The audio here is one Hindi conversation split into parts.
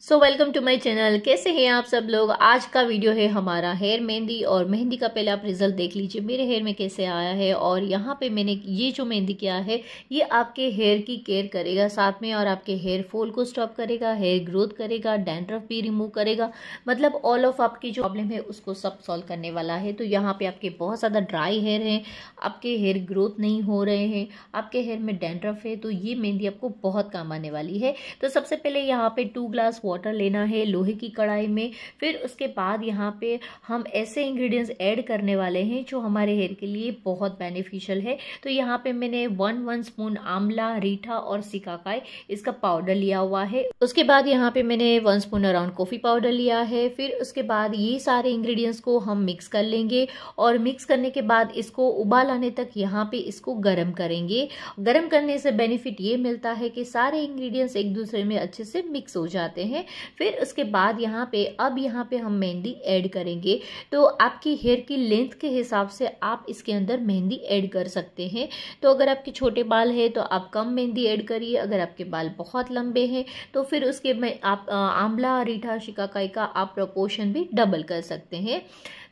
So welcome to my channel. कैसे हैं आप सब लोग। आज का वीडियो है हमारा हेयर मेहंदी और मेहंदी का पहले आप रिजल्ट देख लीजिए मेरे हेयर में कैसे आया है। और यहाँ पे मैंने ये जो मेहंदी किया है ये आपके हेयर की केयर करेगा साथ में, और आपके हेयर फॉल को स्टॉप करेगा, हेयर ग्रोथ करेगा, डैंड्रफ भी रिमूव करेगा, मतलब ऑल ऑफ आपकी जो प्रॉब्लम है उसको सब सॉल्व करने वाला है। तो यहाँ पे आपके बहुत ज़्यादा ड्राई हेयर हैं, आपके हेयर ग्रोथ नहीं हो रहे हैं, आपके हेयर में डैंड्रफ है, तो ये मेहंदी आपको बहुत काम आने वाली है। तो सबसे पहले यहाँ पे 2 ग्लास वाटर लेना है लोहे की कढ़ाई में। फिर उसके बाद यहाँ पे हम ऐसे इंग्रेडिएंट्स ऐड करने वाले हैं जो हमारे हेयर के लिए बहुत बेनिफिशियल है। तो यहाँ पे मैंने 1 स्पून आंवला, रीठा और सिकाकाई इसका पाउडर लिया हुआ है। उसके बाद यहाँ पे मैंने 1 स्पून अराउंड कॉफी पाउडर लिया है। फिर उसके बाद ये सारे इंग्रेडिएंट्स को हम मिक्स कर लेंगे और मिक्स करने के बाद इसको उबाल आने तक यहाँ पे इसको गर्म करेंगे। गर्म करने से बेनिफिट ये मिलता है कि सारे इंग्रेडिएंट्स एक दूसरे में अच्छे से मिक्स हो जाते हैं। फिर उसके बाद यहाँ पे हम मेहंदी ऐड करेंगे। तो आपकी हेयर की लेंथ के हिसाब से आप इसके अंदर मेहंदी ऐड कर सकते हैं। तो अगर आपके छोटे बाल है तो आप कम मेहंदी ऐड करिए, अगर आपके बाल बहुत लंबे हैं तो फिर उसके में आप आंवला, रीठा, शिकाकाई का आप प्रोपोर्शन भी डबल कर सकते हैं।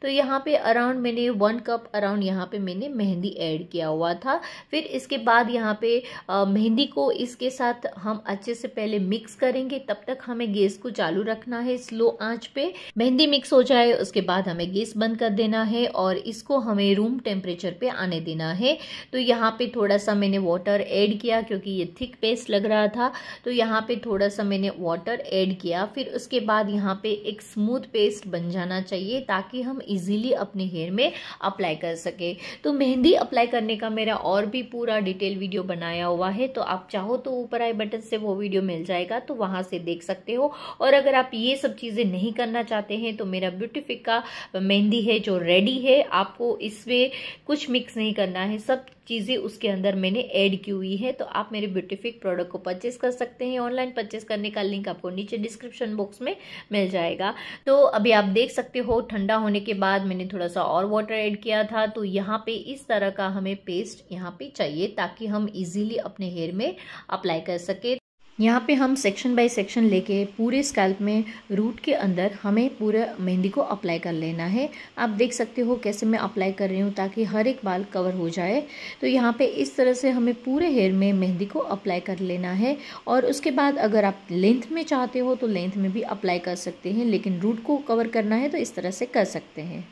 तो यहाँ पे अराउंड मैंने 1 कप अराउंड यहाँ पे मैंने मेहंदी ऐड किया हुआ था। फिर इसके बाद यहाँ पे मेहंदी को इसके साथ हम अच्छे से पहले मिक्स करेंगे। तब तक हमें गैस को चालू रखना है स्लो आंच पे। मेहंदी मिक्स हो जाए उसके बाद हमें गैस बंद कर देना है और इसको हमें रूम टेम्परेचर पे आने देना है। तो यहाँ पे थोड़ा सा मैंने वाटर ऐड किया क्योंकि ये थिक पेस्ट लग रहा था, तो यहाँ पे थोड़ा सा मैंने वाटर ऐड किया। फिर उसके बाद यहाँ पे एक स्मूथ पेस्ट बन जाना चाहिए ताकि हम इजीली अपने हेयर में अप्लाई कर सके। तो मेहंदी अप्लाई करने का मेरा और भी पूरा डिटेल वीडियो बनाया हुआ है, तो आप चाहो तो ऊपर आई बटन से वो वीडियो मिल जाएगा, तो वहां से देख सकते हो। और अगर आप ये सब चीजें नहीं करना चाहते हैं तो मेरा ब्यूटीफिक का मेहंदी है जो रेडी है, आपको इसमें कुछ मिक्स नहीं करना है, सब चीज़ें उसके अंदर मैंने ऐड की हुई है। तो आप मेरे ब्यूटीफिक प्रोडक्ट को परचेस कर सकते हैं। ऑनलाइन परचेस करने का लिंक आपको नीचे डिस्क्रिप्शन बॉक्स में मिल जाएगा। तो अभी आप देख सकते हो ठंडा होने के बाद मैंने थोड़ा सा और वाटर ऐड किया था। तो यहाँ पे इस तरह का हमें पेस्ट यहाँ पे चाहिए ताकि हम इजीली अपने हेयर में अप्लाई कर सके। यहाँ पे हम सेक्शन बाय सेक्शन लेके पूरे स्कैल्प में रूट के अंदर हमें पूरे मेहंदी को अप्लाई कर लेना है। आप देख सकते हो कैसे मैं अप्लाई कर रही हूँ ताकि हर एक बाल कवर हो जाए। तो यहाँ पे इस तरह से हमें पूरे हेयर में मेहंदी को अप्लाई कर लेना है। और उसके बाद अगर आप लेंथ में चाहते हो तो लेंथ में भी अप्लाई कर सकते हैं, लेकिन रूट को कवर करना है तो इस तरह से कर सकते हैं।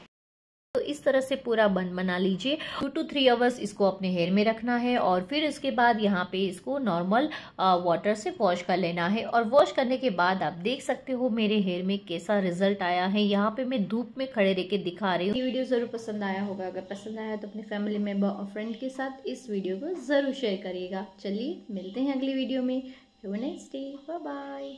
तो इस तरह से पूरा बन बना लीजिए। 2 to 3 आवर्स इसको अपने हेयर में रखना है और फिर इसके बाद यहाँ पे इसको नॉर्मल वाटर से वॉश कर लेना है। और वॉश करने के बाद आप देख सकते हो मेरे हेयर में कैसा रिजल्ट आया है। यहाँ पे मैं धूप में खड़े रह के दिखा रही हूँ। ये वीडियो जरूर पसंद आया होगा। अगर पसंद आया तो अपने फैमिली मेंबर और फ्रेंड के साथ इस वीडियो को जरूर शेयर करिएगा। चलिए मिलते हैं अगली वीडियो में। Have a nice day, bye bye.